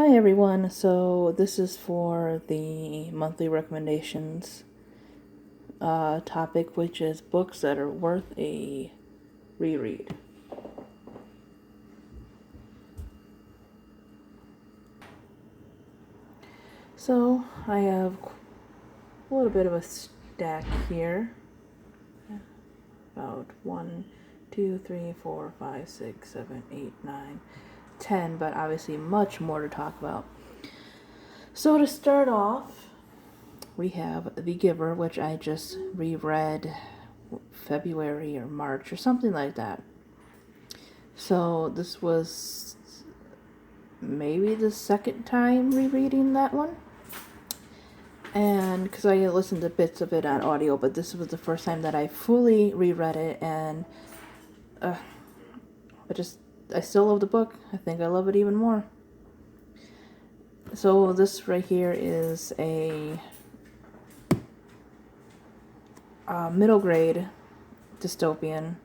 Hi everyone, so this is for the monthly recommendations topic, which is books that are worth a reread. So I have a little bit of a stack here, about 1, 2, 3, 4, 5, 6, 7, 8, 9, 10, but obviously much more to talk about. So to start off, we have The Giver, which I just reread February or March or something like that. So this was maybe the second time rereading that one. And because I listened to bits of it on audio, but this was the first time that I fully reread it, and I still love the book. I think I love it even more. So this right here is a middle grade dystopian,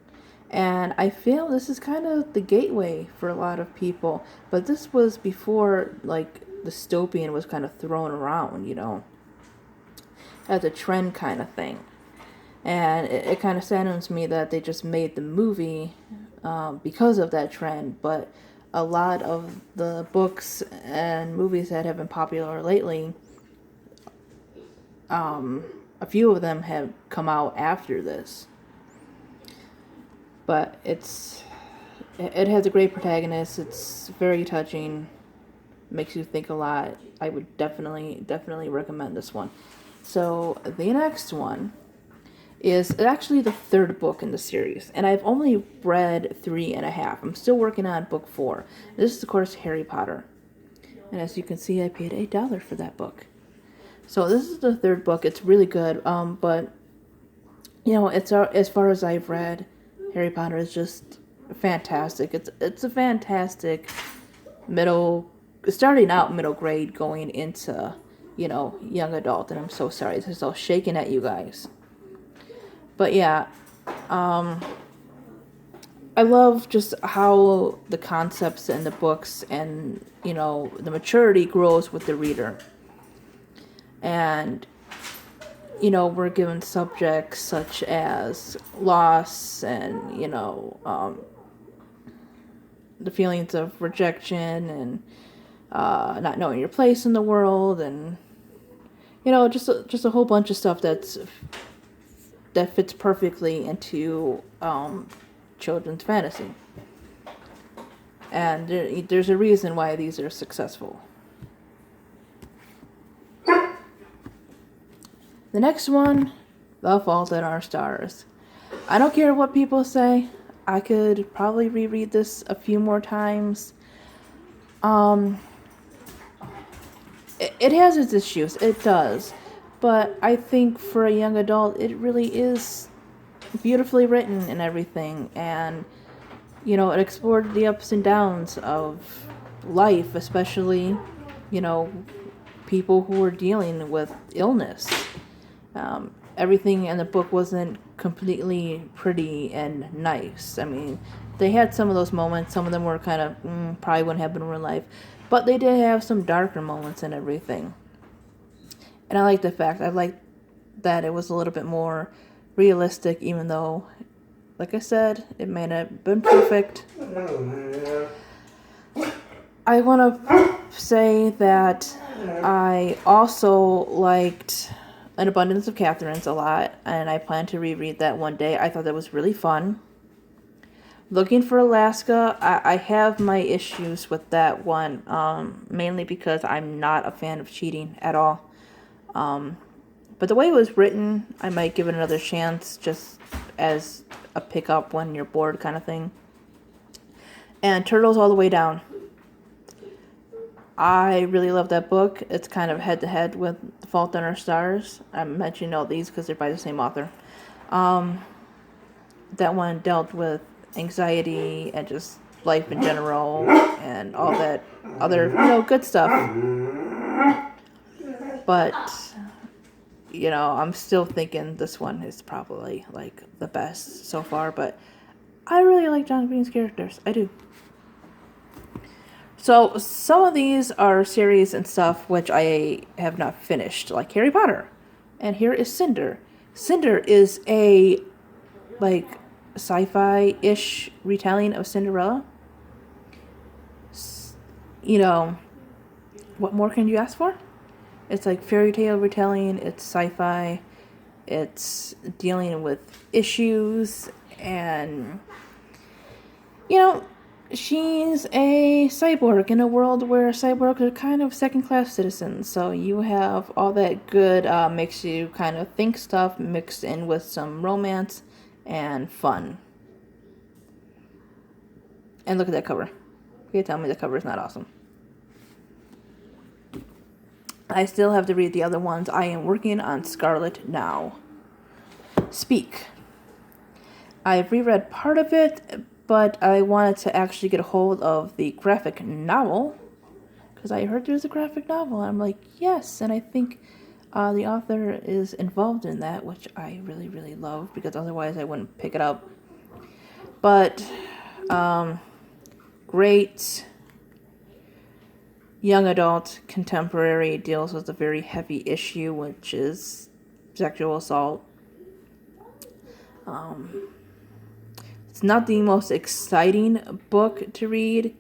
and I feel this is kind of the gateway for a lot of people, but this was before like dystopian was kind of thrown around, as a trend kind of thing. And it kind of saddens me that they just made the movie because of that trend, but a lot of the books and movies that have been popular lately, a few of them have come out after this. But it has a great protagonist. It's very touching, makes you think a lot. I would definitely recommend this one. So the next one is actually the third book in the series, and I've only read 3.5. I'm still working on book 4. This is, of course, Harry Potter. And as you can see, I paid $8 for that book. So this is the third book. It's really good. But it's as far as I've read, Harry Potter is just fantastic. It's a fantastic starting out middle grade, going into young adult. And I'm so sorry, this is all shaking at you guys. But yeah, I love just how the concepts and the books and, the maturity grows with the reader. And, we're given subjects such as loss and, the feelings of rejection and not knowing your place in the world, and, just a whole bunch of stuff that fits perfectly into children's fantasy. And there's a reason why these are successful. The next one, The Fault in Our Stars. I don't care what people say. I could probably reread this a few more times. It has its issues. It does. But I think for a young adult, it really is beautifully written and everything. And, it explored the ups and downs of life, especially, people who were dealing with illness. Everything in the book wasn't completely pretty and nice. I mean, they had some of those moments. Some of them were kind of probably wouldn't happen in real life, but they did have some darker moments and everything. And I like that it was a little bit more realistic, even though, like I said, it may not have been perfect. I want to say that I also liked An Abundance of Catherines a lot, and I plan to reread that one day. I thought that was really fun. Looking for Alaska, I have my issues with that one, mainly because I'm not a fan of cheating at all. But the way it was written, I might give it another chance, just as a pickup when you're bored kind of thing. And Turtles All the Way Down. I really love that book. It's kind of head-to-head with The Fault in Our Stars. I'm mentioning all these because they're by the same author. That one dealt with anxiety and just life in general and all that other, good stuff. But, I'm still thinking this one is probably, like, the best so far. But I really like John Green's characters. I do. So some of these are series and stuff which I have not finished, like Harry Potter. And here is Cinder. Cinder is a like sci-fi-ish retelling of Cinderella. You know, what more can you ask for? It's like fairy tale retelling, it's sci-fi, it's dealing with issues, and you know, she's a cyborg in a world where cyborgs are kind of second-class citizens. So you have all that good, makes you kind of think stuff mixed in with some romance and fun. And look at that cover. You tell me the cover is not awesome. I still have to read the other ones. I am working on Scarlet now. Speak. I've reread part of it, but I wanted to actually get a hold of the graphic novel, because I heard there's a graphic novel. I'm like, yes, and I think the author is involved in that, which I really, really love, because otherwise I wouldn't pick it up. But, great young adult contemporary, deals with a very heavy issue, which is sexual assault. It's not the most exciting book to read.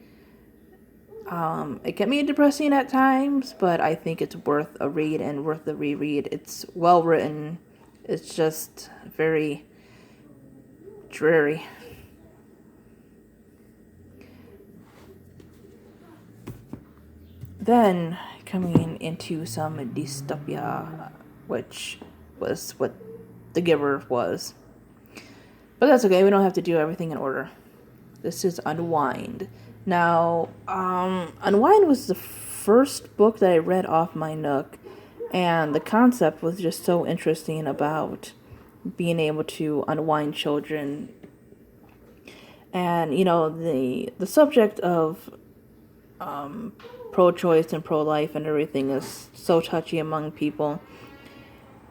It can be depressing at times, but I think it's worth a read and worth the reread. It's well written. It's just very dreary. Then, coming into some dystopia, which was what The Giver was. But that's okay, we don't have to do everything in order. This is Unwind. Now, Unwind was the first book that I read off my Nook, and the concept was just so interesting about being able to unwind children. And, you know, the subject of pro-choice and pro-life and everything is so touchy among people.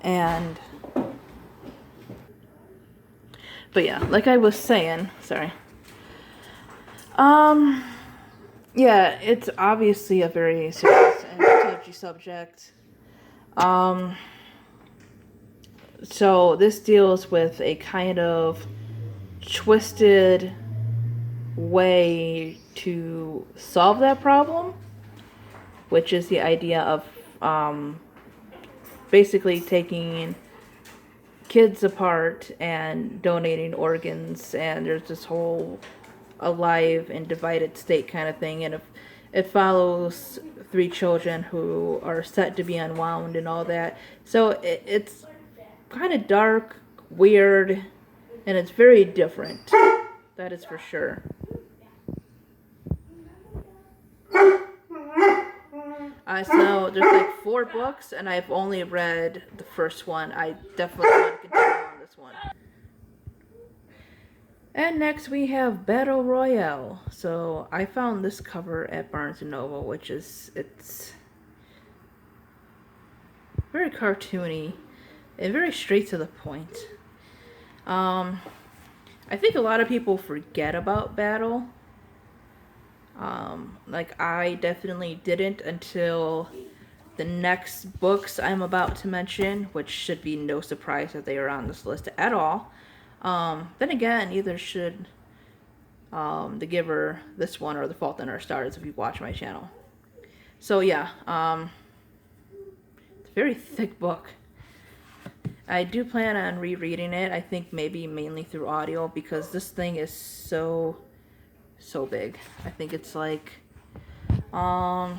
And but yeah, like I was saying, sorry. Yeah, it's obviously a very serious and touchy subject. So this deals with a kind of twisted way to solve that problem, which is the idea of basically taking kids apart and donating organs, and there's this whole alive and divided state kind of thing, and it follows 3 children who are set to be unwound and all that. So it's kind of dark, weird, and it's very different. That is for sure. So there's like 4 books, and I've only read the first one. I definitely want to continue on this one. And next we have Battle Royale. So I found this cover at Barnes & Noble, which is, it's very cartoony and very straight to the point. I think a lot of people forget about Battle. Like I definitely didn't until the next books I'm about to mention, which should be no surprise that they are on this list at all. Then again, either should The Giver, this one, or The Fault in Our Stars if you watch my channel. So yeah, it's a very thick book. I do plan on rereading it. I think maybe mainly through audio, because this thing is so big. I think it's like oh,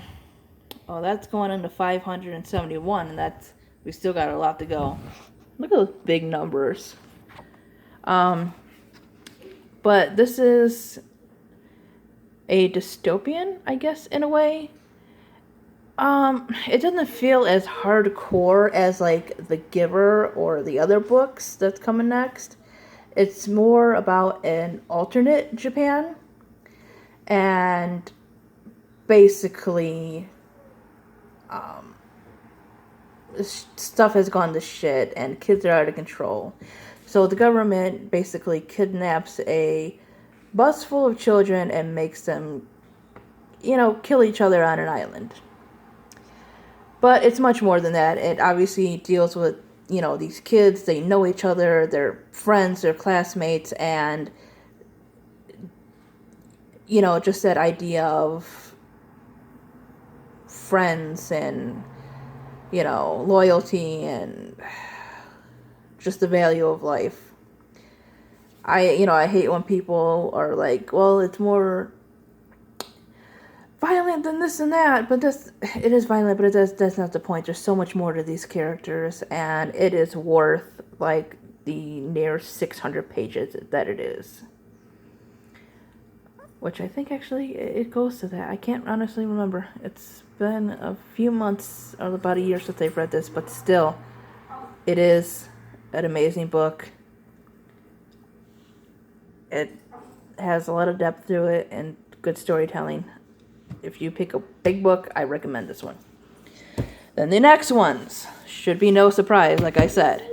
that's going into 571, and we still got a lot to go. Look at those big numbers. But this is a dystopian, I guess, in a way. It doesn't feel as hardcore as like The Giver or the other books that's coming next. It's more about an alternate Japan, and basically stuff has gone to shit and kids are out of control. So the government basically kidnaps a bus full of children and makes them kill each other on an island. But it's much more than that. It obviously deals with, these kids. They know each other. They're friends. They're classmates. And, just that idea of friends and, loyalty and just the value of life. I hate when people are like, well, it's more violent than this and that, but it is violent, but that's not the point. There's so much more to these characters, and it is worth like the near 600 pages that it is. Which I think actually it goes to that. I can't honestly remember. It's been a few months or about a year since I've read this, but still, it is an amazing book. It has a lot of depth to it and good storytelling. If you pick a big book, I recommend this one. Then the next ones should be no surprise, like I said.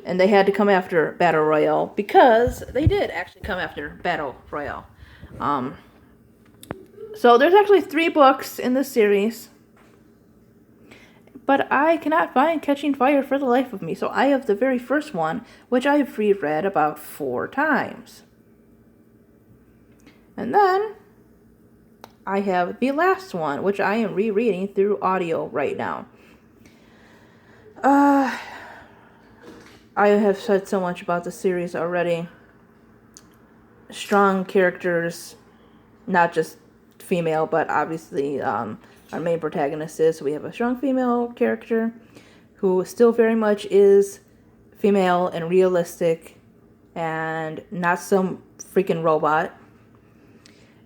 And they had to come after Battle Royale because they did actually come after Battle Royale. So there's actually 3 books in this series. But I cannot find Catching Fire for the life of me. So I have the very first one, which I've reread about 4 times. And then I have the last one, which I am rereading through audio right now. I have said so much about the series already. Strong characters, not just female, but obviously our main protagonist is. So we have a strong female character who still very much is female and realistic and not some freaking robot.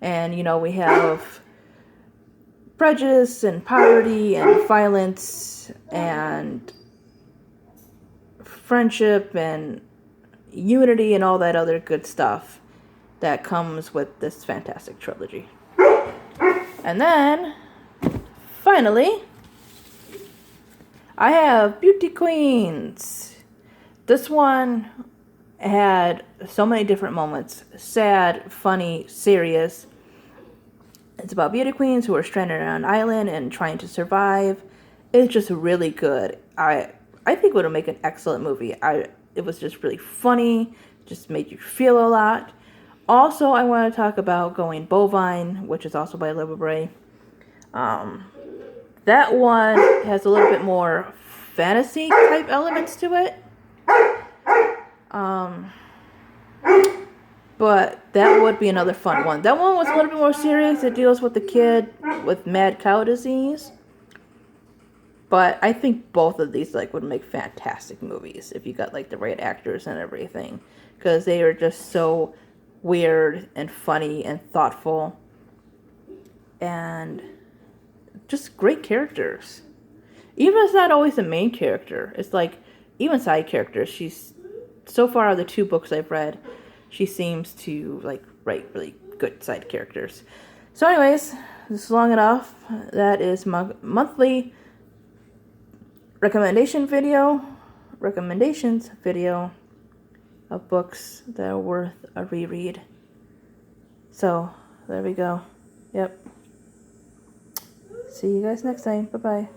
And, we have prejudice and poverty and violence and friendship and unity and all that other good stuff that comes with this fantastic trilogy. And then, finally, I have Beauty Queens. This one had so many different moments. Sad, funny, serious. It's about beauty queens who are stranded on an island and trying to survive. It's just really good. I think it would make an excellent movie. It was just really funny. Just made you feel a lot. Also, I want to talk about Going Bovine, which is also by Libba Bray. That one has a little bit more fantasy type elements to it. But that would be another fun one. That one was a little bit more serious. It deals with the kid with mad cow disease. But I think both of these would make fantastic movies if you got the right actors and everything, because they are just so weird and funny and thoughtful and just great characters. Even if it's not always the main character, it's even side characters. She's so far the 2 books I've read, she seems to write really good side characters. So anyways, this is long enough. That is my monthly recommendations video of books that are worth a reread. So there we go. Yep. See you guys next time. Bye-bye.